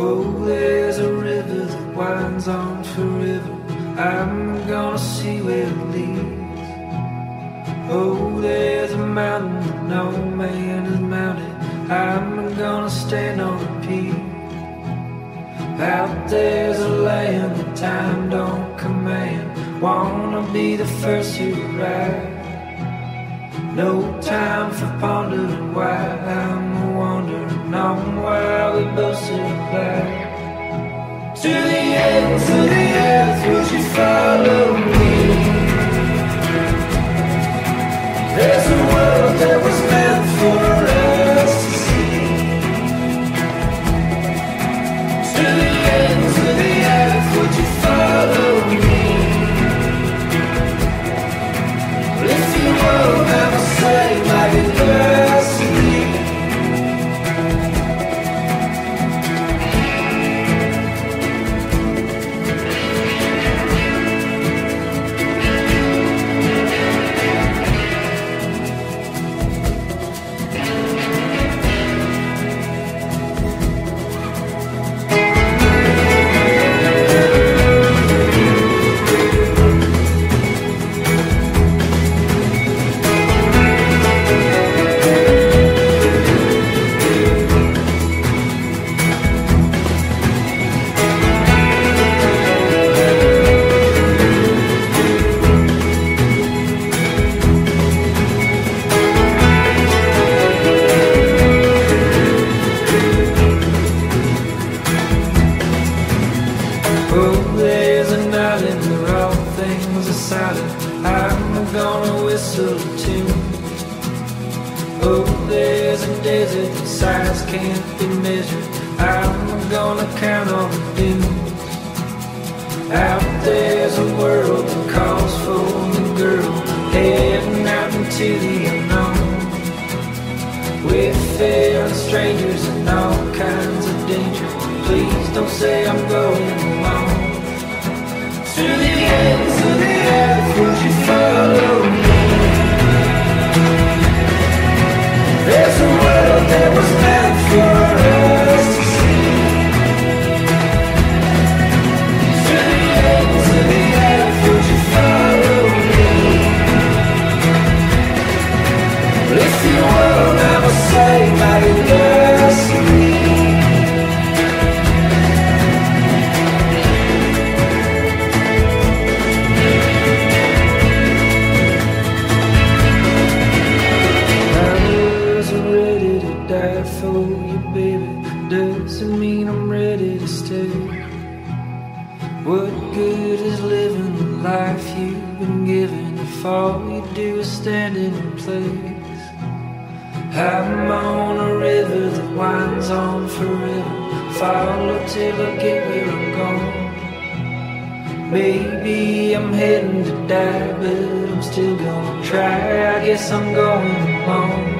Oh, there's a river that winds on forever. I'm gonna see where it leads. Oh, there's a mountain that no man has mounted. I'm gonna stand on a peak. Out there's a land that time don't command. Wanna be the first to arrive. No time for pondering why. I'm wandering on while we both sit back. To the ends of the earth, would you follow me? There's a world that was meant for us to see. To the ends of the earth, would you follow me? If you won't have a say like it does to me. I'm gonna whistle a tune. Oh, there's a desert that size can't be measured. I'm gonna count on the dunes. Out there's a world that calls for the girl, heading out into the unknown. With fear and strangers and all kinds of danger. Please don't say I'm going alone. To the ends of the earth, would you follow me? There's a world that was meant for us to see. To the ends of the earth, would you follow me? If you won't have a say like it does to me. For you, baby, doesn't mean I'm ready to stay. What good is living the life you've been given if all you do is stand in place? I'm on a river that winds on forever. Follow till I get where I'm going. Maybe I'm heading to die, but I'm still gonna try. I guess I'm going alone.